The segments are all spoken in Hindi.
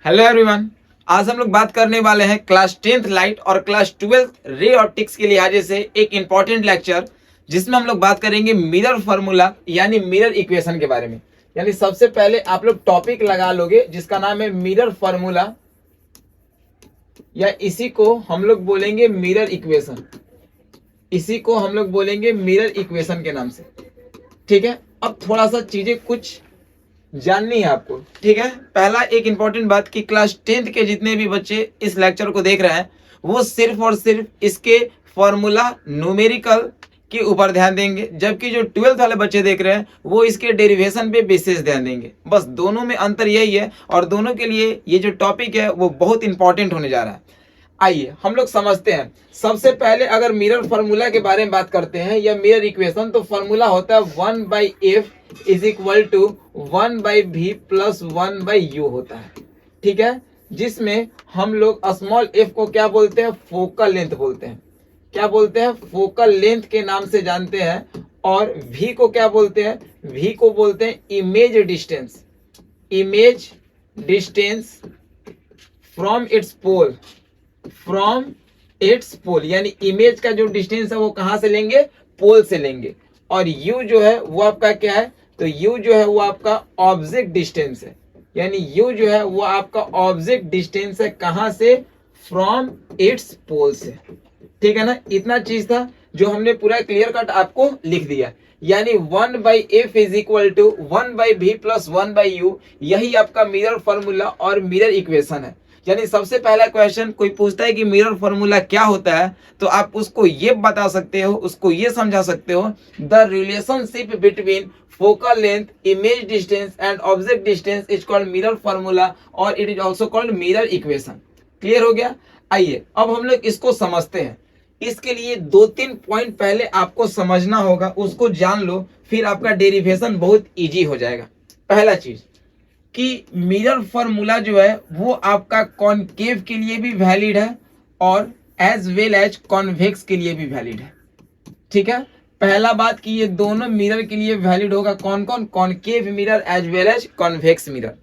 Hello everyone. आज हम लोग बात करने वाले हैं क्लास 10th लाइट और क्लास 12th रे ऑप्टिक्स के लिहाजे से एक इंपॉर्टेंट लेक्चर, जिसमें हम लोग बात करेंगे मिरर फार्मूला यानी मिरर इक्वेशन के बारे में। यानी सबसे पहले आप लोग टॉपिक लगा लोगे जिसका नाम है मिरर फार्मूला, या इसी को हम लोग बोलेंगे मिरर इक्वेशन। इसी को हम लोग बोलेंगे मिरर इक्वेशन के नाम से। ठीक है, अब थोड़ा सा चीजें कुछ जाननी है आपको। ठीक है, पहला एक इंपॉर्टेंट बात कि क्लास 10th के जितने भी बच्चे इस लेक्चर को देख रहे हैं वो सिर्फ और सिर्फ इसके फॉर्मूला न्यूमेरिकल के ऊपर ध्यान देंगे, जबकि जो 12th वाले बच्चे देख रहे हैं वो इसके डेरिवेशन पे विशेष ध्यान देंगे। बस दोनों में अंतर यही है और दोनों के लिए ये जो टॉपिक है वो बहुत इंपॉर्टेंट होने जा रहा है। आइए हम लोग समझते हैं। सबसे पहले अगर मिरर फार्मूला के बारे में बात करते हैं या मिरर इक्वेशन, तो फार्मूला होता है 1/f is equal to 1/v plus 1/u होता है। ठीक है, जिसमें हम लोग स्मॉल f को क्या बोलते हैं, फोकल लेंथ बोलते हैं। क्या बोलते हैं, फोकल लेंथ के नाम से जानते हैं। और v को क्या बोलते हैं, v को बोलते हैं image distance. Image distance from its pole, from its pole, यानी इमेज का जो डिस्टेंस है वो कहां से लेंगे, पोल से लेंगे। और u जो है वो आपका क्या है, तो u जो है वो आपका ऑब्जेक्ट डिस्टेंस है। यानी u जो है वो आपका ऑब्जेक्ट डिस्टेंस है, कहां से, फ्रॉम इट्स पोल से। ठीक है ना, इतना चीज था जो हमने पूरा क्लियर कट आपको लिख दिया। यानी 1/f is equal to 1/v plus 1/u, यही आपका मिरर फार्मूला और मिरर इक्वेशन है। यानी सबसे पहला क्वेश्चन कोई पूछता है कि मिरर फार्मूला क्या होता है, तो आप उसको ये बता सकते हो, उसको ये समझा सकते हो, the relationship between focal length, image distance and object distance is called mirror formula और it is also called mirror equation. Clear हो गया। आइए अब हम लोग इसको समझते हैं। इसके लिए 2-3 पॉइंट पहले आपको समझना होगा, उसको जान लो, फिर आपका डेरिवेशन बहुत इजी हो जाएगा। पहला चीज कि मिरर फार्मूला जो है वो आपका कॉनकेव के लिए भी वैलिड है और एज वेल एज कॉन्वेक्स के लिए भी वैलिड है। ठीक है, पहला बात कि ये दोनों मिरर के लिए वैलिड होगा। कौन कौन, concave mirror as well as convex mirror.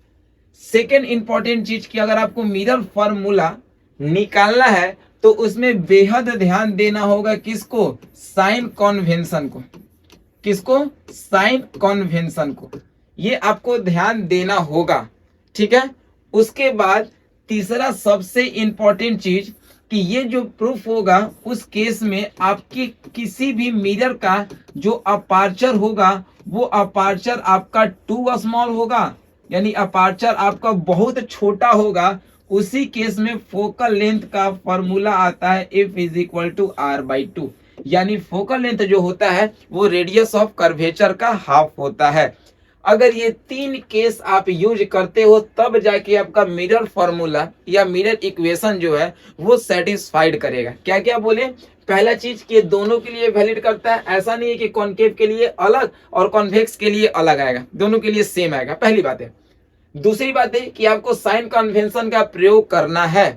Second important चीज कि अगर आपको मिरर फार्मूला निकालना है तो उसमें बेहद ध्यान देना होगा किसको, साइन कन्वेंशन को। किसको, साइन कन्वेंशन को, ये आपको ध्यान देना होगा। ठीक है, उसके बाद तीसरा सबसे इंपॉर्टेंट चीज कि ये जो प्रूफ होगा उस केस में आपकी किसी भी मिरर का जो अपार्चर होगा वो अपार्चर आपका टू स्मॉल होगा, यानी अपार्चर आपका बहुत छोटा होगा। उसी केस में फोकल लेंथ का फॉर्मूला आता है f is equal to r/2, यानी फोकल लेंथ जो होता है वो रेडियस ऑफ कर्वेचर का हाफ होता है। अगर ये 3 केस आप यूज करते हो तब जाके आपका मिरर फार्मूला या मिरर इक्वेशन जो है वो सेटिस्फाइड करेगा। क्या क्या बोले, पहला चीज कि दोनों के लिए वैलिड करता है। ऐसा नहीं है कि कॉनकेव के लिए अलग और कॉन्वेक्स के लिए अलग आएगा, दोनों के लिए सेम आएगा, पहली बात है। दूसरी बात है कि आपको साइन कन्वेंशन का प्रयोग करना है।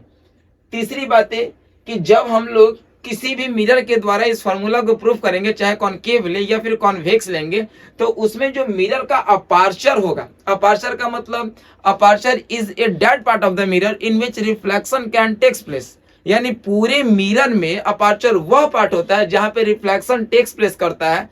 तीसरी बात है कि जब हम लोग किसी भी मिरर के द्वारा इस फार्मूला को प्रूफ करेंगे, चाहे कॉनकेव ले या फिर कॉन्वेक्स लेंगे, तो उसमें जो मिरर का अपार्चर होगा, अपार्चर का मतलब aperture is a dead part of the mirror in which reflection can takes place. यानी पूरे मिरर में अपार्चर वह पार्ट होता है जहां पे रिफ्लेक्शन टेक्स प्लेस करता है।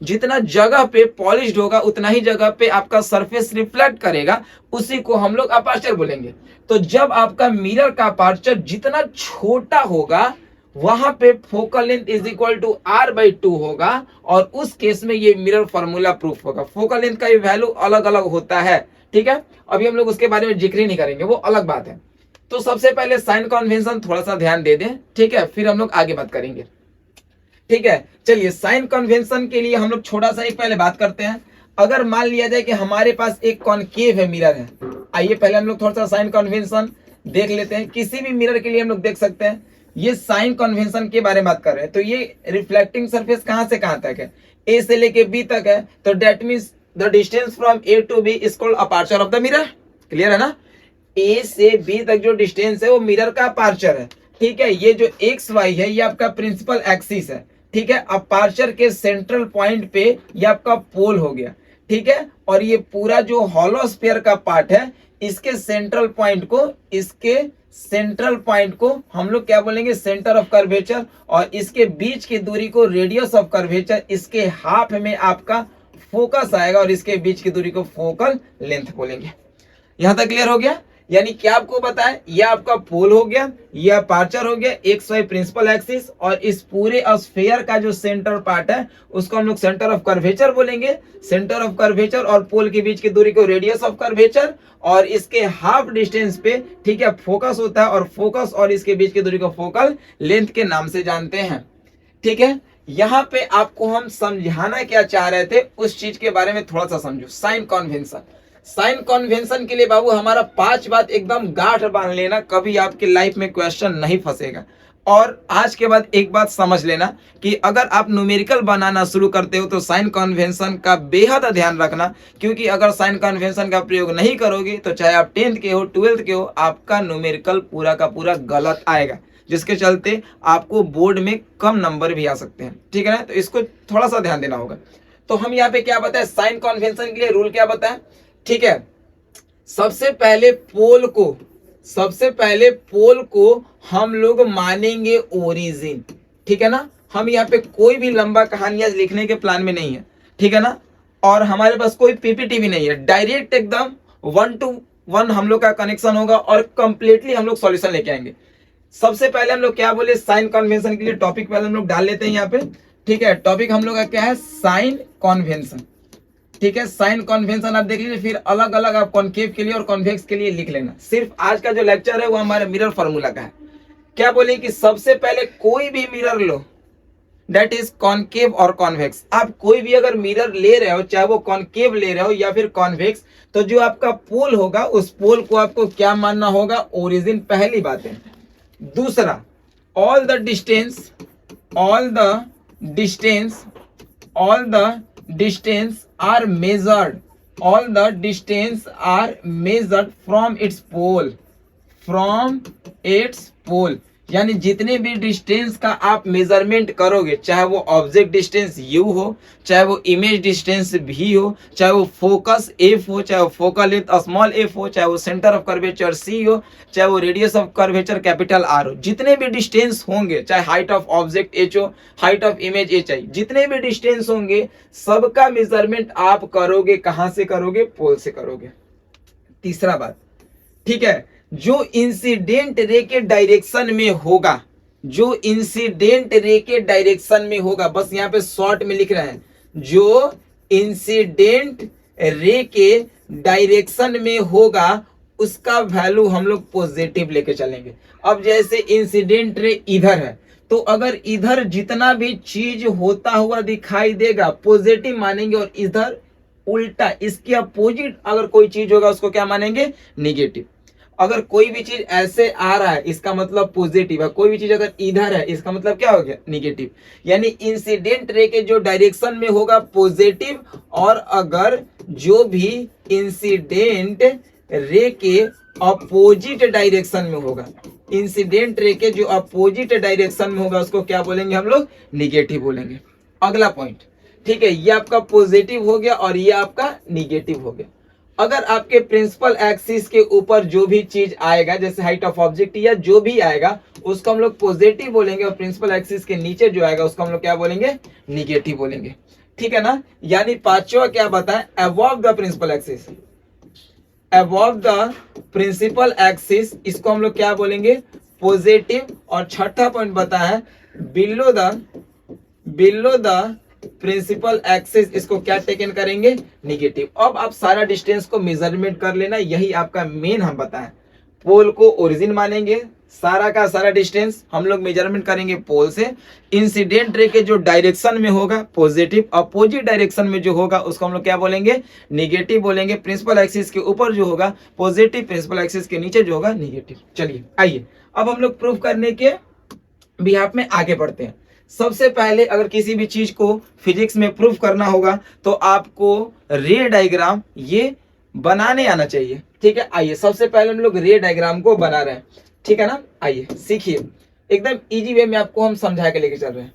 जितना जगह पे पॉलिश्ड होगा उतना ही जगह पे आपका सरफेस रिफ्लेक्ट करेगा, उसी को हम लोग अपार्चर बोलेंगे। तो जब आपका मिरर का अपार्चर जितना छोटा होगा वहां पे focal length is equal to r/2 होगा और उस केस में ये मिरर फार्मूला प्रूफ होगा। फोकल लेंथ का ये वैल्यू अलग अलग होता है। ठीक है, अभी हम लोग उसके बारे में जिक्र ही नहीं करेंगे, वो अलग बात है। तो सबसे पहले साइन कन्वेंशन थोड़ा सा ध्यान दे दें, ठीक है, फिर हम लोग आगे बात करेंगे। ठीक है, चलिए साइन कन्वेंशन के लिए हम लोग छोटा सा एक पहले बात करते हैं। अगर मान लिया जाए कि हमारे पास एक कॉनकेव है मिरर है, आइए पहले हम लोग थोड़ा सा साइन कन्वेंशन देख लेते हैं। किसी भी मिरर के लिए हम लोग देख सकते हैं, ये साइन कन्वेंशन के बारे में बात कर रहे हैं। तो ये रिफ्लेक्टिंग सरफेस कहां से कहां तक है, ए से लेके बी तक है, तो that means the distance from A to B is called aperture of the mirror. Clear है ना, ए से बी तक जो डिस्टेंस है वो मिरर का अपार्चर है। ठीक है, ये जो एक्स वाई है ये आपका प्रिंसिपल एक्सिस है। ठीक है, अपार्चर के सेंट्रल पॉइंट पे ये आपका पोल हो गया। ठीक है, और ये पूरा जो हॉलो स्फीयर का पार्ट है इसके सेंट्रल पॉइंट को हम लोग क्या बोलेंगे, सेंटर ऑफ कर्वेचर, और इसके बीच की दूरी को रेडियस ऑफ कर्वेचर, इसके हाफ में आपका फोकस आएगा और इसके बीच की दूरी को फोकल लेंथ बोलेंगे। यहां तक क्लियर हो गया। यानी क्या आपको पता है, यह आपका पोल हो गया, यह अपर्चर हो गया, एक्स वाई प्रिंसिपल एक्सिस, और इस पूरे स्फीयर का जो सेंटर पार्ट है उसको हम लोग सेंटर ऑफ कर्वेचर बोलेंगे। सेंटर ऑफ कर्वेचर और पोल के बीच की दूरी को रेडियस ऑफ कर्वेचर, और इसके हाफ डिस्टेंस पे ठीक है फोकस होता है, और फोकस और इसके बीच की दूरी को फोकल लेंथ के नाम से जानते हैं। ठीक है, यहाँ पे आपको हम समझाना क्या चाह रहे थे उस चीज के बारे में थोड़ा सा समझो। साइन कन्वेंशन, साइन कन्वेंशन के लिए बाबू हमारा 5 बात एकदम गांठ बांध लेना, कभी आपके लाइफ में क्वेश्चन नहीं फंसेगा। और आज के बाद एक बात समझ लेना कि अगर आप न्यूमेरिकल बनाना शुरू करते हो तो साइन कन्वेंशन का बेहद ध्यान रखना, क्योंकि अगर साइन कन्वेंशन का प्रयोग नहीं करोगे तो चाहे आप 10th के हो 12th के हो, आपका न्यूमेरिकल पूरा का पूरा गलत आएगा, जिसके चलते आपको बोर्ड में कम नंबर भी आ सकते हैं। ठीक है ना, तो इसको थोड़ा सा ध्यान देना होगा। तो हम यहाँ पे क्या बताए, साइन कन्वेंशन के लिए रूल क्या बताए। ठीक है, सबसे पहले पोल को हम लोग मानेंगे ओरिजिन। ठीक है ना, हम यहाँ पे कोई भी लंबा कहानियां लिखने के प्लान में नहीं है। ठीक है ना, और हमारे पास कोई पीपीटी भी नहीं है, डायरेक्ट एकदम 1 to 1 हम लोग का कनेक्शन होगा और कंप्लीटली हम लोग सॉल्यूशन लेके आएंगे। सबसे पहले हम लोग क्या बोले, साइन कन्वेंशन के लिए टॉपिक पहले हम लोग डाल लेते हैं यहाँ पे। ठीक है, टॉपिक हम लोग का क्या है, साइन कन्वेंशन। ठीक है, साइन कन्वेंशन आप देख लीजिए, फिर अलग अलग आप कॉन्केव के लिए और कॉन्वेक्स के लिए लिख लेना। सिर्फ आज का जो लेक्चर है वो हमारे मिरर फार्मूला का है। क्या बोले कि सबसे पहले कोई भी mirror low, that is concave और कॉन्वेक्स। आप कोई भी अगर मिरर ले रहे हो, चाहे वो कॉन्केव ले रहे हो या फिर कॉन्वेक्स, तो जो आपका पोल होगा उस पोल को आपको क्या मानना होगा, ओरिजिन, पहली बात है। दूसरा, all the distance are measured, all the distance are measured from its pole, यानी जितने भी डिस्टेंस का आप मेजरमेंट करोगे, चाहे वो ऑब्जेक्ट डिस्टेंस u हो, चाहे वो इमेज डिस्टेंस v हो, चाहे वो फोकस f हो, चाहे वो फोकल लेंथ स्मॉल f हो, चाहे वो सेंटर ऑफ कर्वेचर c हो, चाहे वो radius of curvature capital R हो, जितने भी डिस्टेंस होंगे, चाहे हाइट ऑफ ऑब्जेक्ट h हो, हाइट ऑफ इमेज h आई, जितने भी डिस्टेंस होंगे सबका मेजरमेंट आप करोगे, कहां से करोगे, पोल से करोगे। तीसरा बात, ठीक है, जो इंसिडेंट रे के डायरेक्शन में होगा, बस यहाँ पे शॉर्ट में लिख रहे हैं, जो इंसिडेंट रे के डायरेक्शन में होगा उसका वैल्यू हम लोग पॉजिटिव लेके चलेंगे। अब जैसे इंसिडेंट रे इधर है, तो अगर इधर जितना भी चीज होता हुआ दिखाई देगा पॉजिटिव मानेंगे, और इधर उल्टा इसके अपोजिट अगर कोई चीज होगा उसको क्या मानेंगे, निगेटिव। अगर कोई भी चीज ऐसे आ रहा है इसका मतलब पॉजिटिव है, कोई भी चीज अगर इधर है इसका मतलब क्या हो गया, निगेटिव। यानी इंसिडेंट रे के जो डायरेक्शन में होगा पॉजिटिव, और अगर जो भी इंसिडेंट रे के अपोजिट डायरेक्शन में होगा, इंसिडेंट रे के जो अपोजिट डायरेक्शन में होगा उसको क्या बोलेंगे हम लोग, निगेटिव बोलेंगे। अगला पॉइंट, ठीक है, ये आपका पॉजिटिव हो गया और ये आपका निगेटिव हो गया। अगर आपके प्रिंसिपल एक्सिस के ऊपर जो भी चीज आएगा, जैसे हाइट ऑफ ऑब्जेक्ट या जो भी आएगा, उसको हम लोग पॉजिटिव बोलेंगे, और प्रिंसिपल एक्सिस के नीचे जो आएगा उसको हम लोग क्या बोलेंगे, निगेटिव बोलेंगे। ठीक है ना, यानी पांचवा क्या बताएं, above the principal axis, above the principal axis, इसको हम लोग क्या बोलेंगे, पॉजिटिव। और छठा पॉइंट बताया बिलो द प्रिंसिपल एक्सिस, इसको क्या टेकन करेंगे, निगेटिव। अब आप सारा डिस्टेंस को मेजरमेंट कर लेना, यही आपका मेन हम बताएं। पोल को ओरिजिन मानेंगे, सारा का सारा डिस्टेंस हम लोग मेजरमेंट करेंगे पोल से। इंसिडेंट रे के जो डायरेक्शन में होगा पॉजिटिव, अपोजिट डायरेक्शन में जो होगा उसको हम लोग क्या बोलेंगे, निगेटिव बोलेंगे। प्रिंसिपल एक्सिस के ऊपर जो होगा पॉजिटिव, प्रिंसिपल एक्सिस के नीचे जो होगा निगेटिव। चलिए आइए अब हम लोग प्रूफ करने के बिहाफ में आगे बढ़ते हैं। सबसे पहले अगर किसी भी चीज को फिजिक्स में प्रूफ करना होगा तो आपको रे डायग्राम ये बनाने आना चाहिए। ठीक है, आइए सबसे पहले हम लोग रे डायग्राम को बना रहे हैं। ठीक है ना, आइए सीखिए, एकदम इजी वे में आपको हम समझा के लेके चल रहे हैं।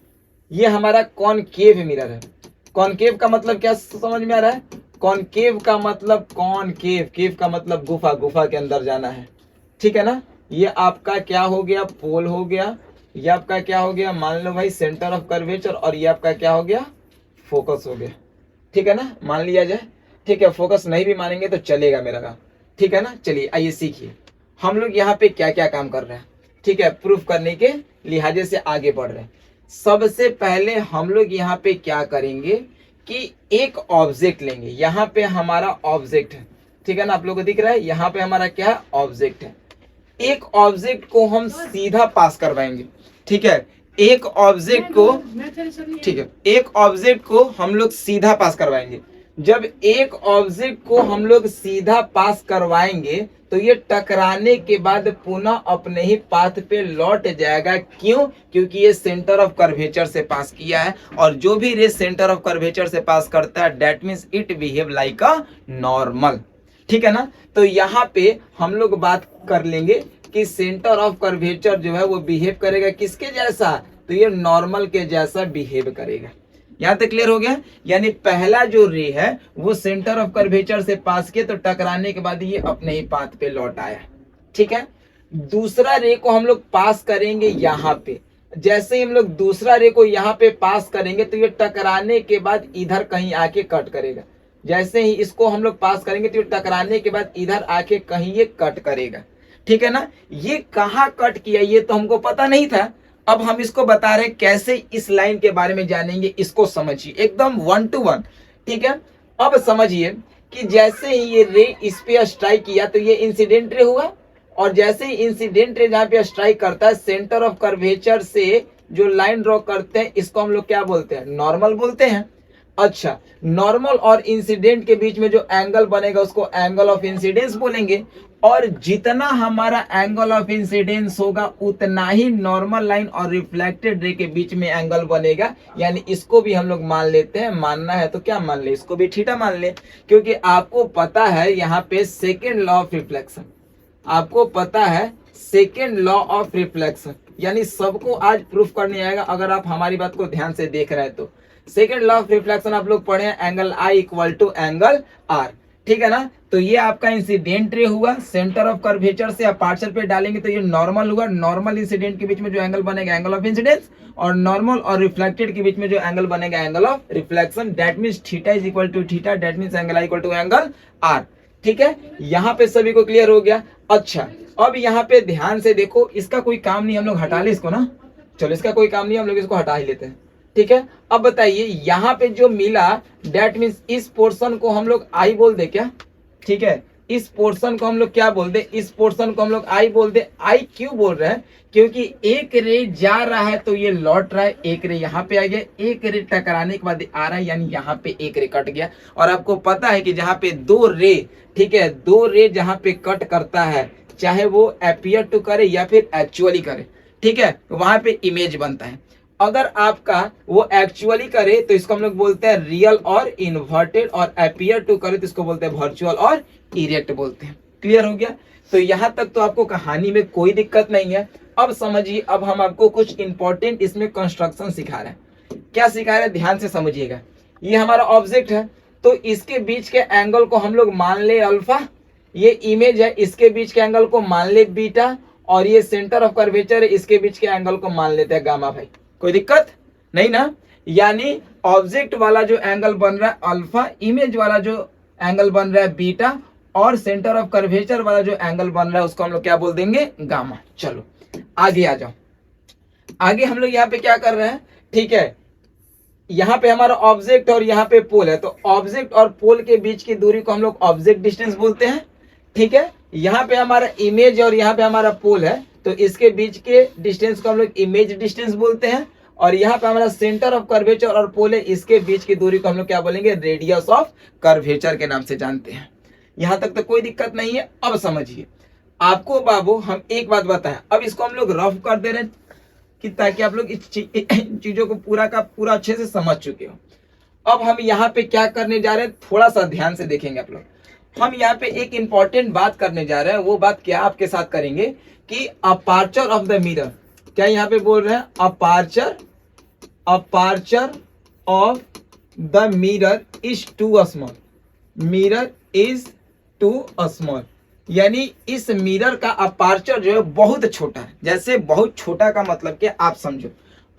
ये हमारा कॉनकेव मिरर है। कॉनकेव का मतलब क्या समझ में आ रहा है, कॉनकेव का मतलब कॉनकेव, केव का मतलब गुफा, गुफा के अंदर जाना है, ठीक है ना। ये आपका क्या हो गया, पोल हो गया। ये आपका क्या हो गया, मान लो भाई सेंटर ऑफ कर्वेचर, और ये आपका क्या हो गया, फोकस हो गया, ठीक है ना, मान लिया जाए। ठीक है, फोकस नहीं भी मानेंगे तो चलेगा मेरा काम, ठीक है ना। चलिए आइए सीखिए हम लोग यहाँ पे क्या क्या काम कर रहे हैं, ठीक है, प्रूफ करने के लिहाजे से आगे बढ़ रहे हैं। सबसे पहले हम लोग यहाँ पे क्या करेंगे कि एक ऑब्जेक्ट लेंगे। यहाँ पे हमारा ऑब्जेक्ट है, ठीक है ना, आप लोगों को दिख रहा है, यहाँ पे हमारा क्या है, ऑब्जेक्ट है। एक ऑब्जेक्ट को हम सीधा पास करवाएंगे, ठीक है, एक ऑब्जेक्ट को, ठीक है, एक ऑब्जेक्ट को हम लोग सीधा पास करवाएंगे। जब एक ऑब्जेक्ट को हम लोग सीधा पास करवाएंगे तो ये टकराने के बाद पुनः अपने ही पाथ पे लौट जाएगा। क्यों? क्योंकि ये सेंटर ऑफ कर्वेचर से पास किया है, और जो भी रे सेंटर ऑफ कर्वेचर से पास करता है that means it behave like a normal, ठीक है ना। तो यहाँ पे हम लोग बात कर लेंगे कि सेंटर ऑफ कर्वेचर जो है वो बिहेव करेगा किसके जैसा, तो ये नॉर्मल के जैसा बिहेव करेगा। यहां तक क्लियर हो गया। यानी पहला जो रे है वो सेंटर ऑफ कर्वेचर से पास किया तो टकराने के बाद ये अपने ही पाथ पे लौट आया, ठीक है। दूसरा रे को हम लोग पास करेंगे यहाँ पे। जैसे ही हम लोग दूसरा रे को यहाँ पे पास करेंगे तो ये टकराने के बाद इधर कहीं आके कट करेगा। जैसे ही इसको हम लोग पास करेंगे तो ये टकराने के बाद इधर आके कहीं ये कट करेगा, ठीक है ना। ये कहाँ कट किया ये तो हमको पता नहीं था, अब हम इसको बता रहे हैं कैसे इस लाइन के बारे में जानेंगे, इसको समझिए एकदम 1 to 1, ठीक है। अब समझिए कि जैसे ही ये रे इस पे स्ट्राइक किया तो ये इंसिडेंट रे हुआ, और जैसे ही इंसिडेंट रे जहाँ पे स्ट्राइक करता है सेंटर ऑफ कर्वेचर से जो लाइन ड्रॉ करते हैं इसको हम लोग क्या बोलते हैं, नॉर्मल बोलते हैं। अच्छा, नॉर्मल और इंसिडेंट के बीच में जो एंगल बनेगा उसको एंगल ऑफ इंसिडेंस बोलेंगे, और जितना हमारा एंगल ऑफ इंसिडेंस होगा उतना ही नॉर्मल लाइन और रिफ्लेक्टेड रे के बीच में एंगल बनेगा। यानी इसको भी हम लोग मान लेते हैं, मानना है तो क्या मान ले, इसको भी थीटा मान ले, क्योंकि आपको पता है यहाँ पे सेकेंड लॉ ऑफ रिफ्लेक्शन, आपको पता है सेकेंड लॉ ऑफ रिफ्लेक्शन। यानी सबको आज प्रूफ करने आएगा अगर आप हमारी बात को ध्यान से देख रहे हैं तो। सेकेंड लॉ ऑफ रिफ्लेक्शन आप लोग पढ़े हैं, angle i equal to angle r, ठीक है ना। तो ये आपका इंसिडेंट रे हुआ, सेंटर ऑफ कर्वेचर से अपार्चर पे डालेंगे तो ये नॉर्मल हुआ। नॉर्मल इंसिडेंट के बीच में जो एंगल बनेगा एंगल ऑफ इंसिडेंस, और नॉर्मल और रिफ्लेक्टेड के बीच में जो एंगल बनेगा angle of reflection. That means theta is equal to theta, that means angle i equal to angle r, ठीक है। यहाँ पे सभी को क्लियर हो गया। अच्छा, अब यहाँ पे ध्यान से देखो, इसका कोई काम नहीं, हम लोग हटा ले इसको ना, चलो इसका कोई काम नहीं, हम लोग इसको हटा ही लेते हैं, ठीक है। अब बताइए यहाँ पे जो मिला दैट मींस इस पोर्शन को हम लोग आई बोल दे क्या, ठीक है, इस पोर्शन को हम लोग क्या बोल दे, इस पोर्शन को हम लोग आई बोल दे। आई क्यों बोल रहे हैं, क्योंकि एक रे जा रहा है तो ये लौट रहा है, एक रे यहाँ पे आ गया, एक रे टकराने के बाद आ रहा है, यानी यहाँ पे एक रे कट गया। और आपको पता है कि जहाँ पे दो रे, ठीक है, दो रे जहाँ पे कट करता है चाहे वो अपीयर टू करे या फिर एक्चुअली करे, ठीक है, वहां पे इमेज बनता है। अगर आपका वो एक्चुअली करे तो इसको हम लोग बोलते हैं रियल और इन्वर्टेड, और अपीयर टू करे तो इसको बोलते हैं वर्चुअल और इरेक्ट बोलते हैं। क्लियर हो गया। तो यहाँ तक तो आपको कहानी में कोई दिक्कत नहीं है। अब समझिए, अब हम आपको कुछ इंपॉर्टेंट इसमें कंस्ट्रक्शन सिखा रहे हैं। क्या सिखा रहे हैं, ध्यान से समझिएगा। ये हमारा ऑब्जेक्ट है तो इसके बीच के एंगल को हम लोग मान ले अल्फा, ये इमेज है, इसके बीच के एंगल को मान ले बीटा, और ये सेंटर ऑफ कर्वेचर है, इसके बीच के एंगल को मान लेते हैं गामा। भाई कोई दिक्कत नहीं ना। यानी ऑब्जेक्ट वाला जो एंगल बन रहा है अल्फा, इमेज वाला जो एंगल बन रहा है बीटा, और सेंटर ऑफ कर्वेचर वाला जो एंगल बन रहा है उसको हम लोग क्या बोल देंगे, गामा। चलो आगे आ जाओ। आगे हम लोग यहाँ पे क्या कर रहे हैं, ठीक है, यहाँ पे हमारा ऑब्जेक्ट और यहाँ पे पोल है, तो ऑब्जेक्ट और पोल के बीच की दूरी को हम लोग ऑब्जेक्ट डिस्टेंस बोलते हैं, ठीक है। यहाँ पे हमारा इमेज और यहाँ पे हमारा पोल है तो इसके बीच के डिस्टेंस को हम लोग इमेज डिस्टेंस बोलते हैं, और यहाँ पे हमारा सेंटर ऑफ कर्वेचर और पोल है, इसके बीच की दूरी को हम लोग क्या बोलेंगे, रेडियस ऑफ कर्वेचर के नाम से जानते हैं। यहाँ तक तो कोई दिक्कत नहीं है। अब समझिए, आपको बाबू हम एक बात बताएं, अब इसको हम लोग रफ कर दे रहे हैं कि ताकि आप लोग इस चीजों को पूरा का पूरा अच्छे से समझ चुके हो। अब हम यहाँ पे क्या करने जा रहे हैं, थोड़ा सा ध्यान से देखेंगे आप लोग। हम यहाँ पे एक इंपॉर्टेंट बात करने जा रहे हैं। वो बात क्या आपके साथ करेंगे कि अपार्चर ऑफ द मिरर, क्या यहाँ पे बोल रहे हैं, aperture of the mirror is too small. Mirror is too small, यानी इस मिरर का अपार्चर जो है बहुत छोटा है। जैसे बहुत छोटा का मतलब कि आप समझो,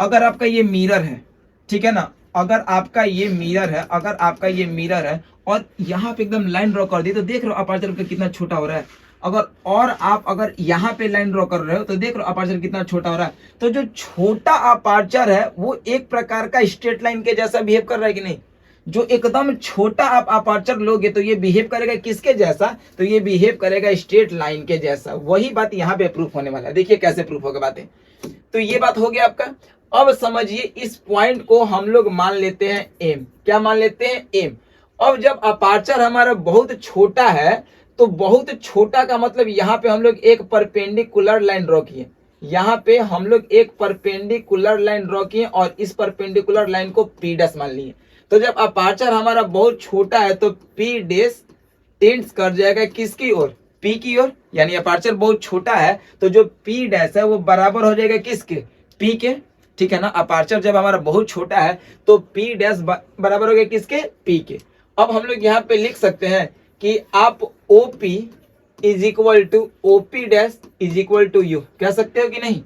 अगर आपका ये मिरर है, ठीक है ना, अगर आपका ये मिरर है, अगर आपका ये मिरर है और यहाँ पे एकदम लाइन ड्रॉ कर दी तो देख रहे हो अपार्चर का कितना छोटा हो रहा है। और आप अगर यहाँ पे लाइन ड्रॉ कर रहे हो तो देख रहे हो अपार्चर कितना छोटा हो रहा है। तो जो छोटा अपार्चर है वो एक प्रकार का स्ट्रेट लाइन के जैसा बिहेव कर रहा है कि नहीं। जो एकदम छोटा आप अपार्चर लोगे तो ये बिहेव करेगा किसके जैसा, तो ये बिहेव करेगा स्ट्रेट लाइन के जैसा। वही बात यहाँ पे प्रूफ होने वाला है। देखिए कैसे प्रूफ होगा बातें। तो ये बात हो गया आपका। अब समझिए इस पॉइंट को हम लोग मान लेते हैं एम। क्या मान लेते हैं? एम। अब जब अपार्चर हमारा बहुत छोटा है तो बहुत छोटा का मतलब यहाँ पे हम लोग एक परपेंडिकुलर लाइन ड्रॉ किए, यहाँ पे हम लोग एक परपेंडिकुलर लाइन ड्रॉ किए और इस परपेंडिकुलर लाइन को पी डैश मान लिए। तो जब अपार्चर हमारा बहुत छोटा है तो पी डैश टेंड्स कर जाएगा किसकी ओर? पी की ओर। यानी अपार्चर बहुत छोटा है तो जो पी डैश है वो बराबर हो जाएगा किसके? पी के। ठीक है ना। अपार्चर जब हमारा बहुत छोटा है तो पी डैश बराबर हो गया किसके? पी के। अब हम लोग यहाँ पे लिख सकते हैं कि आप OP is equal to OP dash is equal to u, कह सकते हो कि नहीं?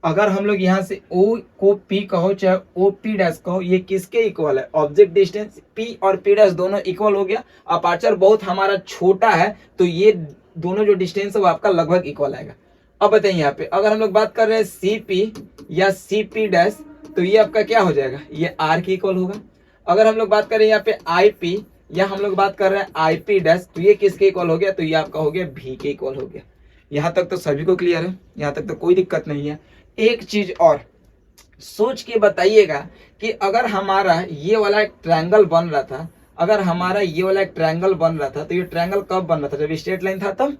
अगर हम लोग यहाँ से O को P कहो चाहे OP डैश कहो, ये किसके इक्वल है? ऑब्जेक्ट डिस्टेंस P और P डैश दोनों इक्वल हो गया। अपार्चर बहुत हमारा छोटा है तो ये दोनों जो डिस्टेंस है वो आपका लगभग इक्वल आएगा। अब बताइए यहाँ पे अगर हम लोग बात कर रहे हैं CP या CP डैश तो ये आपका क्या हो जाएगा? ये R के इक्वल होगा। अगर हम लोग बात करें यहाँ पे IP या हम लोग बात कर रहे हैं IP डैश तो ये किसके इक्वल हो गया? तो ये आपका हो गया V के इक्वल हो गया। यहाँ तक तो सभी को क्लियर है, यहाँ तक तो कोई दिक्कत नहीं है। एक चीज और सोच के बताइएगा कि अगर हमारा ये वाला एक ट्रायंगल बन रहा था, अगर हमारा ये वाला एक ट्रायंगल बन रहा था तो ये ट्रायंगल कब बन रहा था? जब स्ट्रेट लाइन था तब।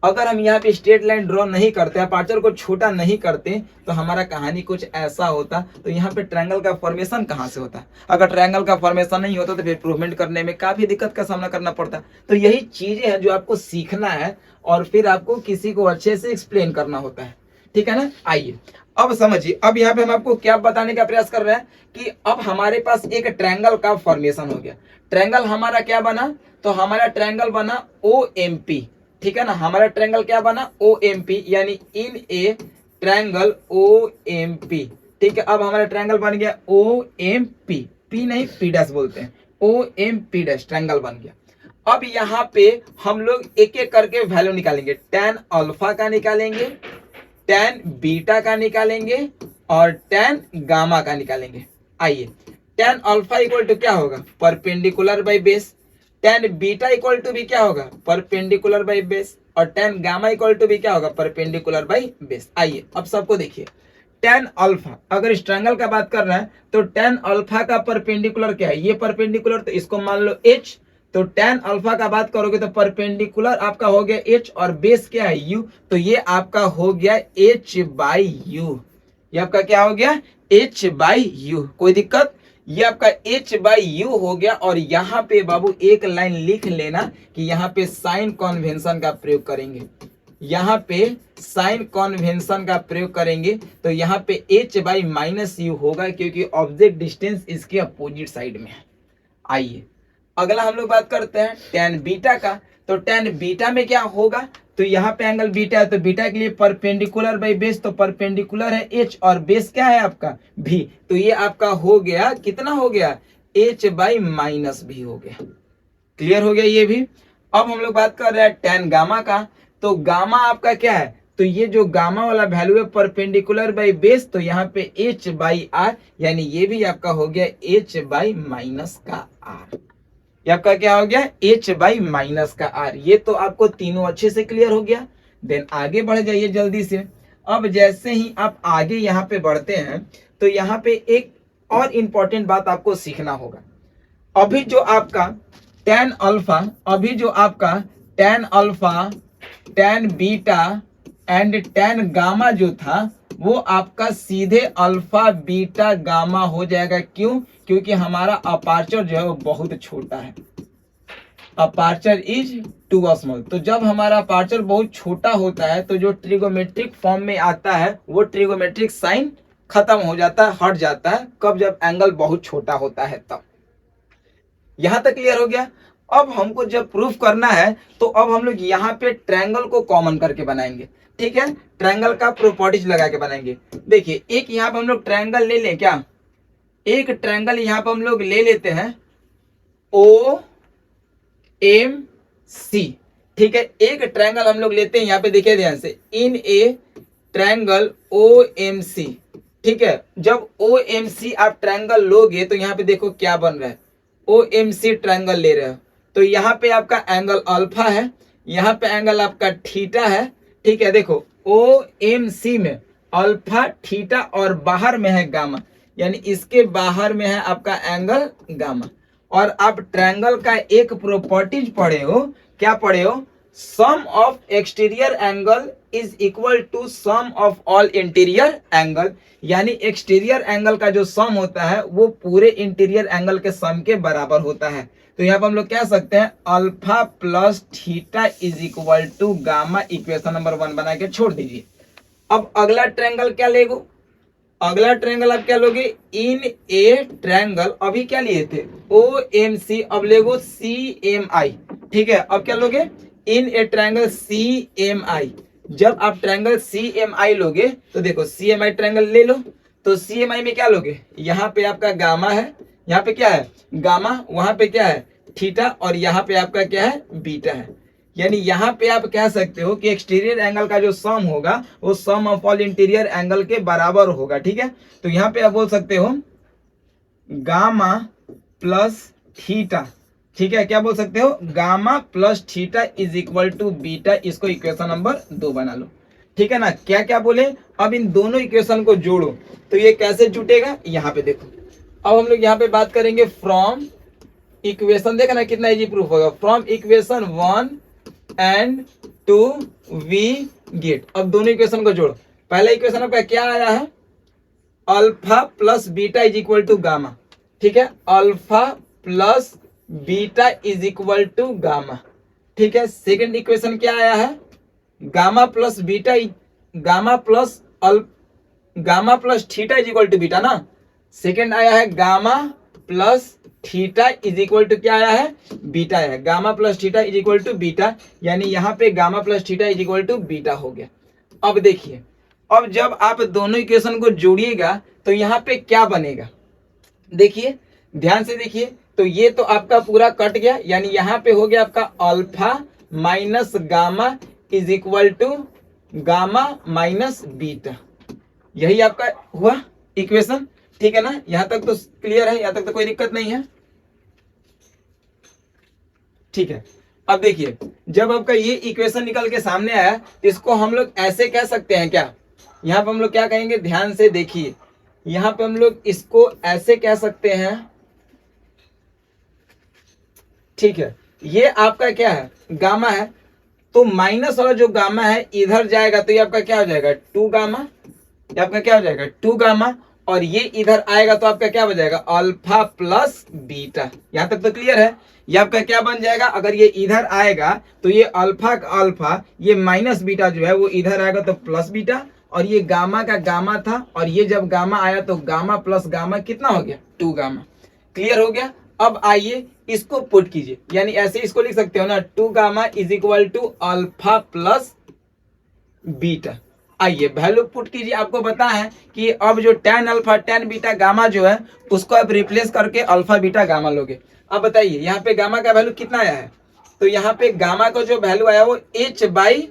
अगर हम यहाँ पे स्ट्रेट लाइन ड्रॉ नहीं करते, अपार्चर को छोटा नहीं करते तो हमारा कहानी कुछ ऐसा होता। तो यहाँ पे ट्रायंगल का फॉर्मेशन कहाँ से होता? अगर ट्रायंगल का फॉर्मेशन नहीं होता तो फिर इम्प्रूवमेंट करने में काफी दिक्कत का सामना करना पड़ता। तो यही चीजें हैं जो आपको सीखना है और फिर आपको किसी को अच्छे से एक्सप्लेन करना होता है। ठीक है ना। आइए अब समझिए, अब यहाँ पे हम आपको क्या बताने का प्रयास कर रहे हैं कि अब हमारे पास एक ट्रायंगल का फॉर्मेशन हो गया। ट्रायंगल हमारा क्या बना? तो हमारा ट्रायंगल बना OMP। ठीक है ना। हमारा ट्रायंगल क्या बना? OMP, यानी इन ए ट्रायंगल OMP। ठीक है। अब हमारा ट्रायंगल बन गया OMP, P नहीं P डैश बोलते हैं, OMP डैश ट्रायंगल बन गया। अब यहाँ पे हम लोग एक एक करके वैल्यू निकालेंगे। tan अल्फा का निकालेंगे, tan बीटा का निकालेंगे और tan गामा का निकालेंगे। आइए, tan अल्फा इक्वल टू क्या होगा? Perpendicular by base. tan beta equal to भी क्या होगा? Perpendicular by base. और tan गामा इक्वल टू भी क्या होगा? Perpendicular by base. आइए अब सबको देखिए, tan अल्फा अगर इस ट्रायंगल का बात कर रहे हैं तो tan अल्फा का परपेंडिकुलर क्या है? ये परपेंडिकुलर, तो इसको मान लो H। तो tan अल्फा का बात करोगे तो परपेंडिकुलर आपका हो गया H और बेस क्या है? U। तो ये आपका हो गया H बाई U। ये आपका क्या हो गया? H by U। कोई दिक्कत? ये आपका H बाई U हो गया। और यहाँ पे बाबू एक लाइन लिख लेना कि यहाँ पे साइन कन्वेंशन का प्रयोग करेंगे। यहाँ पे साइन कन्वेंशन का प्रयोग करेंगे तो यहाँ पे H बाई माइनस U होगा क्योंकि ऑब्जेक्ट डिस्टेंस इसके अपोजिट साइड में है। आइए अगला हम लोग बात करते हैं tan बीटा का। तो tan बीटा में क्या होगा? तो यहाँ पे एंगल बीटा है तो बीटा के लिए परपेंडिकुलर बाई बेस, तो परपेंडिकुलर है H और बेस क्या है आपका? V। तो ये आपका हो गया कितना हो गया? H बाई माइनस V हो गया। क्लियर हो गया ये भी। अब हम लोग बात कर रहे हैं tan गामा का। तो गामा आपका क्या है? तो ये जो गामा वाला वैल्यू है परपेंडिकुलर बाई बेस, तो यहाँ पे H बाई R, यानी ये भी आपका हो गया H बाई माइनस का R। ये आपका क्या हो गया? H बाई माइनस का R। ये तो आपको तीनों अच्छे से क्लियर हो गया। देन आगे बढ़ जाइए जल्दी से। अब जैसे ही आप आगे यहाँ पे बढ़ते हैं तो यहाँ पे एक और इम्पोर्टेंट बात आपको सीखना होगा। अभी जो आपका tan अल्फा, अभी जो आपका tan alpha, tan beta and tan gamma जो था वो आपका सीधे अल्फा बीटा गामा हो जाएगा। क्यों? क्योंकि हमारा अपार्चर जो है वो बहुत छोटा है। Aperture is too small. तो जब हमारा अपार्चर बहुत छोटा होता है तो जो ट्रिगोमेट्रिक फॉर्म में आता है वो ट्रिगोमेट्रिक साइन खत्म हो जाता है, हट जाता है। कब? जब एंगल बहुत छोटा होता है तब। यहां तक क्लियर हो गया। अब हमको जब प्रूफ करना है तो अब हम लोग यहाँ पे ट्रायंगल को कॉमन करके बनाएंगे, ठीक है। ट्रायंगल का प्रॉपर्टीज लगा के बनाएंगे। देखिए एक यहाँ पे हम लोग ट्रायंगल ले लें क्या, एक ट्रायंगल यहाँ पे हम लोग ले लेते हैं OMC, ठीक है। एक ट्रायंगल हम लोग लेते हैं, यहाँ पे देखिए ध्यान से, इन ए ट्रायंगल OMC, ठीक है। जब OMC आप ट्रायंगल लोगे तो यहाँ पे देखो क्या बन रहा है, OMC ट्रायंगल ले रहे हो तो यहाँ पे आपका एंगल अल्फा है, यहाँ पे एंगल आपका थीटा है, ठीक है। देखो OMC में अल्फा थीटा और बाहर में है गामा, यानी इसके बाहर में है आपका एंगल गामा। और आप ट्रायंगल का एक प्रॉपर्टीज पढ़े हो, क्या पढ़े हो, sum of exterior angle is equal to sum of all interior angle, यानी एक्सटीरियर एंगल का जो सम होता है वो पूरे इंटीरियर एंगल के सम के बराबर होता है। तो यहाँ पर हम लोग कह सकते हैं alpha plus theta is equal to gamma, equation number 1 बना के छोड़ दीजिए। अब अगला ट्रायंगल क्या लेगो, अगला ट्रायंगल आप क्या लोगे, इन ए ट्रायंगल, अभी क्या लिए थे OMC, अब लेगो CMI, ठीक है। अब क्या लोगे, इन ए ट्रायंगल CMI। जब आप ट्रायंगल CMI लोगे तो देखो CMI ट्रायंगल ले लो, तो CMI में क्या लोगे, यहाँ पे आपका गामा है, यहाँ पे क्या है गामा, वहां पे क्या है थीटा, और यहाँ पे आपका क्या है बीटा है। यानी यहाँ पे आप कह सकते हो कि एक्सटीरियर एंगल का जो सम होगा वो सम ऑफ ऑल इंटीरियर एंगल के बराबर होगा, ठीक है। तो यहाँ पे आप बोल सकते हो गामा प्लस थीटा, ठीक है। क्या बोल सकते हो, gamma plus theta is equal to beta, इसको इक्वेशन नंबर 2 बना लो, ठीक है ना। क्या क्या बोले, अब इन दोनों इक्वेशन को जोड़ो तो ये कैसे जुटेगा, यहाँ पे देखो। अब हम लोग यहाँ पे बात करेंगे फ्रॉम इक्वेशन, देखा ना कितना इजी प्रूफ होगा, from equation 1 and 2 we get. अब दोनों इक्वेशन को जोड़ो, पहला इक्वेशन आपका क्या आया है, alpha plus beta is equal to gamma, ठीक है। Alpha plus beta is equal to gamma, ठीक है। सेकंड इक्वेशन क्या आया है, gamma plus beta, gamma plus theta is equal to beta ना। सेकंड आया है gamma plus theta is equal to क्या आया है, बीटा है। Gamma plus theta is equal to beta, यानी यहाँ पे gamma plus theta is equal to beta हो गया। अब देखिए, अब जब आप दोनों इक्वेशन को जोड़िएगा तो यहाँ पे क्या बनेगा, देखिए ध्यान से देखिए, तो ये तो आपका पूरा कट गया, यानी यहाँ पे हो गया आपका alpha minus gamma is equal to gamma minus beta, यही आपका हुआ इक्वेशन, ठीक है ना। यहां तक तो क्लियर है, यहां तक तो कोई दिक्कत नहीं है, ठीक है। अब देखिए जब आपका ये इक्वेशन निकल के सामने आया, इसको हम लोग ऐसे कह सकते हैं क्या, यहाँ पे हम लोग क्या कहेंगे, ध्यान से देखिए, यहाँ पे हम लोग इसको ऐसे कह सकते हैं, ठीक है। ये आपका क्या है, गामा है, तो माइनस वाला जो गामा है इधर जाएगा तो ये आपका क्या हो जाएगा 2 गामा, ये आपका क्या हो जाएगा 2 गामा, और ये इधर आएगा तो आपका क्या हो जाएगा अल्फा प्लस बीटा। यहां तक तो क्लियर है, ये आपका क्या बन जाएगा, अगर ये इधर आएगा तो ये अल्फा का अल्फा, ये माइनस बीटा जो है वो इधर आएगा तो प्लस बीटा, और ये गामा का गामा था, और ये जब गामा आया तो गामा प्लस गामा कितना हो गया 2 गामा। क्लियर हो गया। अब आइए इसको पुट कीजिए, यानी ऐसे इसको लिख सकते हो ना, 2 gamma is equal to alpha plus beta. आइए वैल्यू पुट कीजिए, आपको पता है कि अब जो tan alpha tan beta gamma जो है उसको आप रिप्लेस करके अल्फा बीटा गामा लोगे। अब बताइए यहाँ पे गामा का वैल्यू कितना आया है, तो यहाँ पे गामा का जो वैल्यू आया वो h बाई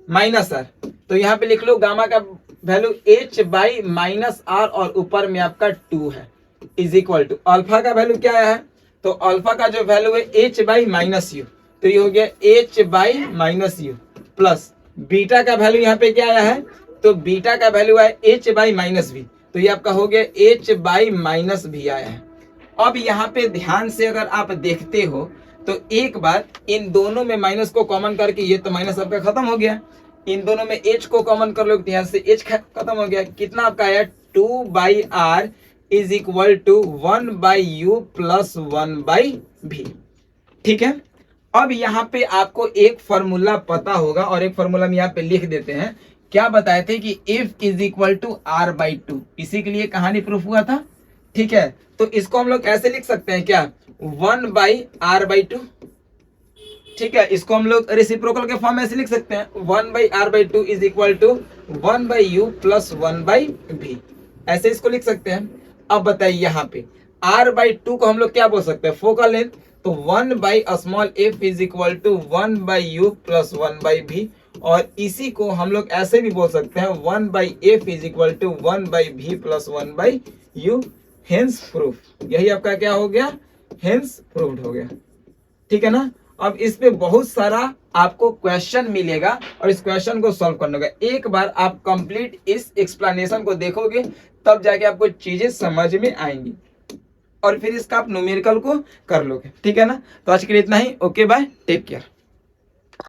माइनस आर, तो यहाँ पे लिख लो गामा का value h by minus r, और ऊपर में आपका 2 है, इज इक्वल टू अल्फा का वैल्यू क्या आया है, तो अल्फा का जो वैल्यू है h बाई माइनस यू, तो ये हो गया h by minus you, plus beta का वैल्यू यहाँ पे क्या आया है, तो बीटा का वैल्यू है h बाई माइनस भी, तो ये आपका हो गया h बाई माइनस भी आया है। अब यहाँ पे ध्यान से अगर आप देखते हो तो एक बार इन दोनों में माइनस को कॉमन करके, ये तो माइनस आपका खत्म हो गया, इन दोनों में h को कॉमन कर लो, यहाँ से h खत्म हो गया, कितना आपका आया 2 by r is equal to 1 by u plus 1 by v, ठीक है। अब यहाँ पे आपको एक फॉर्मूला पता होगा, और एक फॉर्मूला हम यहाँ पे लिख देते हैं, क्या बताए थे कि f is equal to r by 2, इसी के लिए कहानी प्रूफ हुआ था, ठीक है। तो इसको हम लोग ऐसे लिख सकते हैं क्या, 1/r/2। ठीक है, इसको हम लोग रेसिप्रोकल के फॉर्म में ऐसे लिख सकते हैं, 1/r/2 is equal to 1/u plus 1/v, ऐसे इसको लिख सकते हैं। अब बताइए यहाँ पे r/2 को हम लोग क्या बोल सकते हैं, फोकल लेंथ, तो 1/f is equal to 1/u plus 1/v, और इसी को हम लोग ऐसे भी बोल सकते हैं 1/f is equal to 1/v plus 1/u, hence proof. यही आपका क्या हो गया, हेंस प्रूव्ड हो गया। ठीक है ना। अब इस पे बहुत सारा आपको क्वेश्चन मिलेगा और इस क्वेश्चन को सॉल्व करने होगा। एक बार आप कंप्लीट इस एक्सप्लेनेशन को देखोगे तब जाके आपको चीजें समझ में आएंगी और फिर इसका आप न्यूमेरिकल को कर लोगे। ठीक है ना। तो आज के लिए इतना ही। Okay bye, take care.